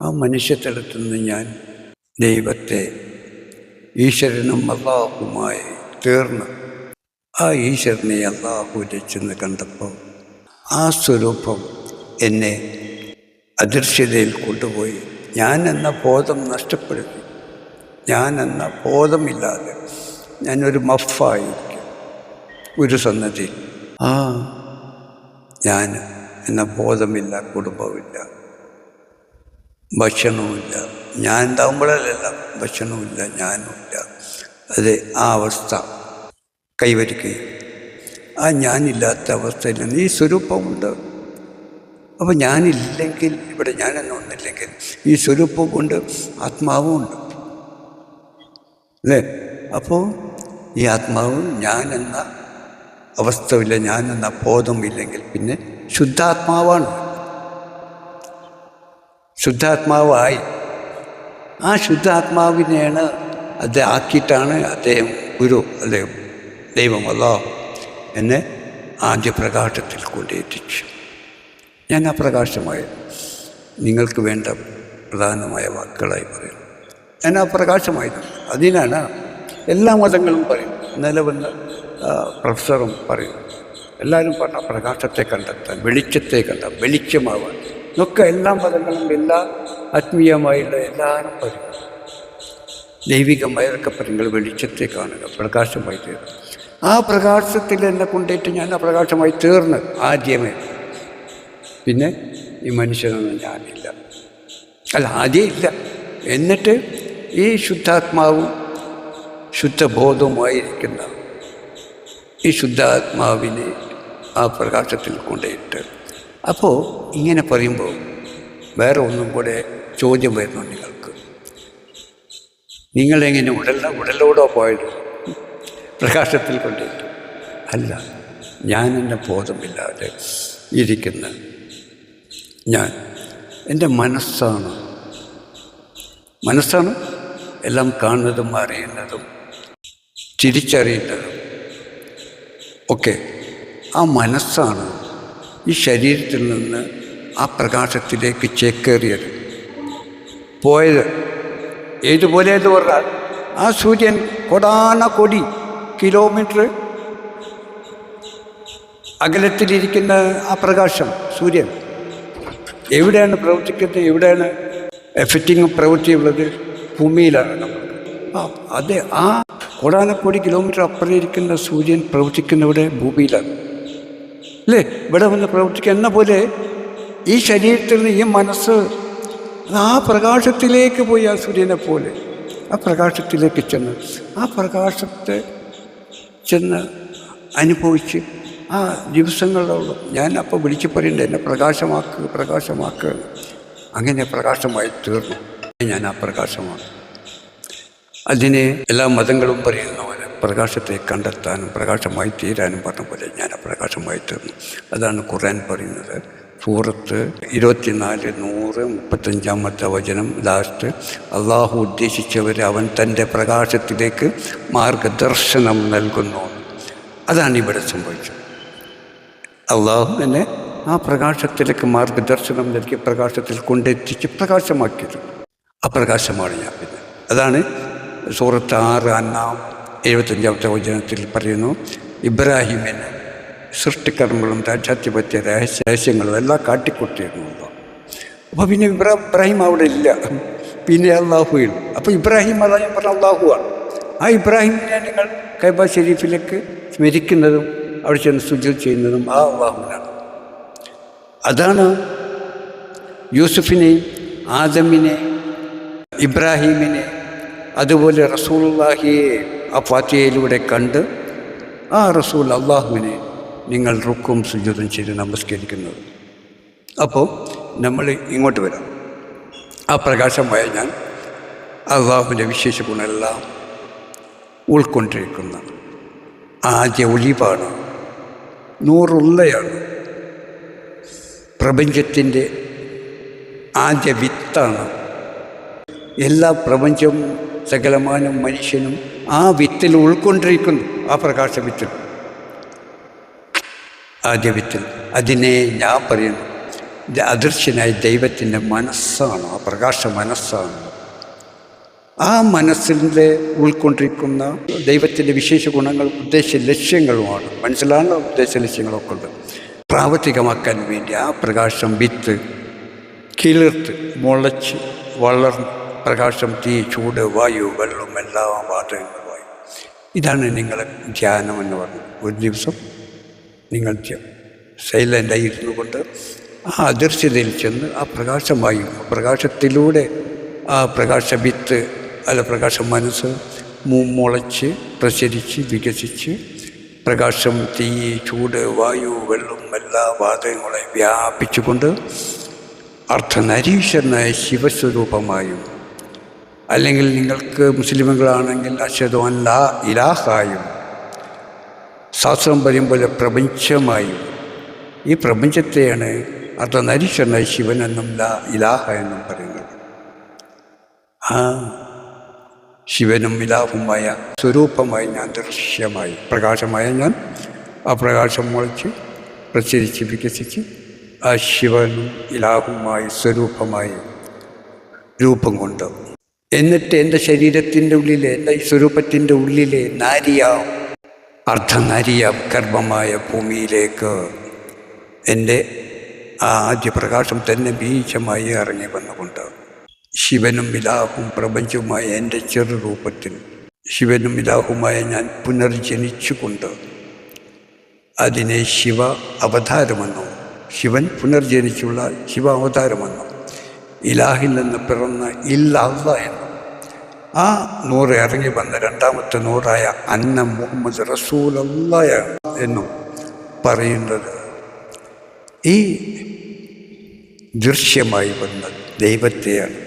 ആ മനുഷ്യത്തലത്തു നിന്ന് ഞാൻ ദൈവത്തെ ഈശ്വരനും അള്ളാഹുമായി തീർന്ന് ആ ഈശ്വരനെ അള്ളാഹുവിനെ ചെന്ന് കണ്ടപ്പോൾ ആ സ്വരൂപം എന്നെ അദൃശ്യതയിൽ കൊണ്ടുപോയി. ഞാൻ എന്ന ബോധം നഷ്ടപ്പെടുത്തി. ഞാൻ എന്ന ബോധമില്ലാതെ ഞാനൊരു മഫായിരിക്കും ഒരു സന്നദ്ധയിൽ. ആ ഞാൻ എന്ന ബോധമില്ല, കുടുംബമില്ല, ഭക്ഷണവുമില്ല. ഞാൻ ഉണ്ടാകുമ്പോഴല്ല ഭക്ഷണവുമില്ല, ഞാനുമില്ല. അത് ആ അവസ്ഥ കൈവരിക്കുകയും ആ ഞാനില്ലാത്ത അവസ്ഥയിൽ നിന്ന് ഈ സ്വരൂപമുണ്ട്. അപ്പോൾ ഞാനില്ലെങ്കിൽ, ഇവിടെ ഞാനെന്നൊന്നില്ലെങ്കിൽ ഈ സ്വരൂപം കൊണ്ട് ആത്മാവും ഉണ്ട് അല്ലേ? അപ്പോൾ ഈ ആത്മാവും ഞാനെന്ന അവസ്ഥയില്ല, ഞാനെന്ന ബോധമില്ലെങ്കിൽ പിന്നെ ശുദ്ധാത്മാവാണ്. ശുദ്ധാത്മാവായി ആ ശുദ്ധാത്മാവിനെയാണ് അത് ആക്കിയിട്ടാണ് അദ്ദേഹം ഗുരു അദ്ദേഹം ദൈവം അല്ലാഹു എന്നെ ആദ്യ പ്രകാശത്തിൽ കൊണ്ടെത്തിച്ചു. ഞാൻ ആ പ്രകാശമായി നിങ്ങൾക്ക് വേണ്ട പ്രധാനമായ വാക്കുകളായി പറയുന്നു. ഞാൻ ആ പ്രകാശമായിരുന്നു. അതിനാണ് എല്ലാ മതങ്ങളും പറയും, നിലവെന്ന പ്രൊഫസറും പറയും, എല്ലാവരും പറഞ്ഞ പ്രകാശത്തെ കണ്ടെത്താൻ, വെളിച്ചത്തെ കണ്ടാൽ വെളിച്ചമാവാൻ എന്നൊക്കെ എല്ലാ മതങ്ങളും എല്ലാ ആത്മീയമായുള്ള എല്ലാവരും പറയും. ദൈവികമായൊക്കെ പറയുന്നത് വെളിച്ചത്തെ കാണുക, പ്രകാശമായി തീർന്നു. ആ പ്രകാശത്തിൽ എന്നെ കൊണ്ടിട്ട് ഞാൻ ആ പ്രകാശമായി തീർന്ന് ആദ്യമേ. പിന്നെ ഈ മനുഷ്യനൊന്നും ഞാനില്ല, അല്ല ആദ്യം ഇല്ല. എന്നിട്ട് ഈ ശുദ്ധാത്മാവും ശുദ്ധബോധവുമായിരിക്കുന്ന ഈ ശുദ്ധാത്മാവിനെ ആ പ്രകാശത്തിൽ കൊണ്ടുപോയിട്ട്, അപ്പോൾ ഇങ്ങനെ പറയുമ്പോൾ വേറെ ഒന്നും കൂടെ ചോദ്യം വരുന്നു നിങ്ങൾക്ക്. നിങ്ങളെങ്ങനെ ഉടലോടോ പോയത് പ്രകാശത്തിൽ കൊണ്ടിട്ട്? അല്ല, ഞാൻ എൻ്റെ ബോധമില്ലാതെ ഇരിക്കുന്ന ഞാൻ എൻ്റെ മനസ്സാണ് എല്ലാം കാണുന്നതും അറിയുന്നതും തിരിച്ചറിയുന്നതും ഒക്കെ. ആ മനസ്സാണ് ഈ ശരീരത്തിൽ നിന്ന് ആ പ്രകാശത്തിലേക്ക് ചേക്കേറിയത്, പോയത്. ഏതുപോലെ എന്ന് പറഞ്ഞാൽ ആ സൂര്യൻ കോടാനകോടി കിലോമീറ്റർ അകലത്തിലിരിക്കുന്ന ആ പ്രകാശം സൂര്യൻ എവിടെയാണ് പ്രവർത്തിക്കുന്നത്, എവിടെയാണ് എഫക്റ്റിങ് പ്രവൃത്തിയുള്ളത്? ഭൂമിയിലാണ് നമ്മൾ. അതെ, ആ കോടാനക്കോടി കിലോമീറ്റർ അപ്പുറം ഇരിക്കുന്ന സൂര്യൻ പ്രവർത്തിക്കുന്നവിടെ ഭൂമിയിലാണ് അല്ലേ? ഇവിടെ വന്ന് പ്രവർത്തിക്കുന്ന പോലെ ഈ ശരീരത്തിൽ നിന്ന് ഈ മനസ്സ് ആ പ്രകാശത്തിലേക്ക് പോയി, ആ സൂര്യനെ പോലെ ആ പ്രകാശത്തിലേക്ക് ചെന്ന് ആ പ്രകാശത്തെ ചെന്ന് അനുഭവിച്ച് ആ ദിവസങ്ങളിലുള്ളൂ. ഞാൻ അപ്പോൾ വിളിച്ചു പറയണ്ടേ, എന്നെ പ്രകാശമാക്കുക. അങ്ങനെ പ്രകാശമായി തീർന്നു. ഞാൻ ആ പ്രകാശമാണ്. അതിനെ എല്ലാ മതങ്ങളും പറയുന്ന പോലെ പ്രകാശത്തെ കണ്ടെത്താനും പ്രകാശമായി തീരാനും പറഞ്ഞ പോലെ ഞാൻ ആ പ്രകാശമായി തീർന്നു. അതാണ് ഖുർആൻ പറയുന്നത്. സൂറത്ത് 24:135 വചനം ലാസ്റ്റ്, അള്ളാഹു ഉദ്ദേശിച്ചവരെ അവൻ തൻ്റെ പ്രകാശത്തിലേക്ക് മാർഗദർശനം നൽകുന്നു. അതാണ് ഇവിടെ സംഭവിച്ചത്. അള്ളാഹു തന്നെ ആ പ്രകാശത്തിലേക്ക് മാർഗദർശനം നൽകി പ്രകാശത്തിൽ കൊണ്ടെത്തിച്ച് പ്രകാശമാക്കിയത്. ആ പ്രകാശമാണ് ഞാൻ. പിന്നെ അതാണ് സൂറത്ത് 6:75 വചനത്തിൽ പറയുന്നു, ഇബ്രാഹിമിന് സൃഷ്ടികർമ്മങ്ങളും രാജാധിപത്യ രഹസ്യങ്ങളും എല്ലാം കാട്ടിക്കൊടുത്തിരുന്നു. അപ്പോൾ പിന്നെ ഇബ്രാഹിം അവിടെ ഇല്ല, പിന്നെ അള്ളാഹുവിൽ. അപ്പോൾ ഇബ്രാഹിം അതാ ഞാൻ പറഞ്ഞ അള്ളാഹുവാണ്. ആ ഇബ്രാഹിമിനെ നിങ്ങൾ കഅബ ഷരീഫിലേക്ക് സ്മരിക്കുന്നതും അവിടെ ചെന്ന് സുജൂദ് ചെയ്യുന്നതും ആ അള്ളാഹുവിനാണ്. അതാണ് യൂസുഫിനെയും ആദമിനെ ഇബ്രാഹിമിനെ അതുപോലെ റസൂലുള്ളാഹിയെ ആ ഫാത്തിഹയിലൂടെ കണ്ട് ആ റസൂൽ അള്ളാഹുവിനെ നിങ്ങൾ റുക്കും സുജൂദും ചെയ്ത് നമസ്കരിക്കുന്നത്. അപ്പോൾ നമ്മൾ ഇങ്ങോട്ട് വരാം. ആ പ്രകാശമായ ഞാൻ അള്ളാഹുവിൻ്റെ വിശേഷ ഗുണമെല്ലാം ഉൾക്കൊണ്ടിരിക്കുന്ന ആദ്യ ഒളിവാണ്, നൂറുള്ളയാണ്, പ്രപഞ്ചത്തിൻ്റെ ആദ്യ വിത്താണ്. എല്ലാ പ്രപഞ്ചവും സകലമാനും മനുഷ്യനും ആ വിത്തിൽ ഉൾക്കൊണ്ടിരിക്കുന്നു. ആ പ്രകാശ വിത്തിൽ, ആദ്യ വിത്തിൽ. അതിനെ ഞാൻ പറയുന്നു അദൃശ്യനായ ദൈവത്തിൻ്റെ മനസ്സാണ്, ആ പ്രകാശ മനസ്സാണ്. ആ മനസ്സിൻ്റെ ഉൾക്കൊണ്ടിരിക്കുന്ന ദൈവത്തിൻ്റെ വിശേഷ ഗുണങ്ങൾ ഉദ്ദേശ ലക്ഷ്യങ്ങളുമാണ്. മനസ്സിലാണല്ലോ ഉദ്ദേശ ലക്ഷ്യങ്ങളൊക്കെ ഉണ്ട്. പ്രാവർത്തികമാക്കാൻ വേണ്ടി ആ പ്രകാശം വിത്ത് കിളിർത്ത് മുളച്ച് വളർന്ന് പ്രകാശം, തീ, ചൂട്, വായു, വെള്ളം, എല്ലാം വാതകങ്ങളുമായി. ഇതാണ് നിങ്ങളെ ധ്യാനം എന്ന് പറഞ്ഞത്. ഒരു ദിവസം നിങ്ങൾ സൈലൻ്റായി ഇരുന്നു കൊണ്ട് ആ അദൃശ്യതയിൽ ചെന്ന് ആ പ്രകാശമായി, പ്രകാശത്തിലൂടെ ആ പ്രകാശ വിത്ത് അല്ല പ്രകാശ മനസ്സ് മുളച്ച് പ്രസരിച്ച് വികസിച്ച് പ്രകാശം, തീ, ചൂട്, വായു, വെള്ളം, എല്ലാ വാതകങ്ങളെ വ്യാപിച്ചുകൊണ്ട് അർദ്ധനരീശ്വരനായ ശിവസ്വരൂപമായും, അല്ലെങ്കിൽ നിങ്ങൾക്ക് മുസ്ലിമുകളാണെങ്കിൽ അശ്ഹദു അൻ ലാ ഇലാഹായും, ശാസ്ത്രം പറയുമ്പോൾ പ്രപഞ്ചമായും, ഈ പ്രപഞ്ചത്തെയാണ് അർദ്ധനരീശ്വരനായ ശിവൻ എന്നും ലാ ഇലാഹ എന്നും പറയുന്നത്. ആ ശിവനും ഇലാഹുമായ സ്വരൂപമായി ഞാൻ, ദൃശ്യമായി പ്രകാശമായ ഞാൻ, ആ പ്രകാശം മുളച്ച് പ്രസരിച്ച് വികസിച്ച് ആ ശിവനും ഇലാഹുമായി സ്വരൂപമായി രൂപം കൊണ്ട്, എന്നിട്ട് എൻ്റെ ശരീരത്തിൻ്റെ ഉള്ളിലെ, എൻ്റെ ഈ സ്വരൂപത്തിൻ്റെ ഉള്ളിലെ നാരിയാം, അർദ്ധനാരിയാം ഗർഭമായ ഭൂമിയിലേക്ക് എൻ്റെ ആ ആദ്യ പ്രകാശം തന്നെ ബീജമായി ഇറങ്ങി വന്നുകൊണ്ട് ശിവനും ഇലാഹും പ്രപഞ്ചവുമായ എൻ്റെ ചെറുരൂപത്തിൽ ശിവനും ഇലാഹുമായ ഞാൻ പുനർജനിച്ചുകൊണ്ട് അതിനെ ശിവ അവതാരമെന്നോ, ശിവൻ പുനർജനിച്ചുള്ള ശിവ അവതാരമെന്നോ, ഇലാഹിൽ നിന്ന് പിറന്ന ഇല്ലാഹ എന്നും, ആ നൂറ് ഇറങ്ങി വന്ന രണ്ടാമത്തെ നൂറായ അന്ന മുഹമ്മദ് റസൂലുള്ളാഹി എന്നും പറയുന്നത് ഈ ദൃശ്യമായി വന്ന ദൈവത്തെയാണ്.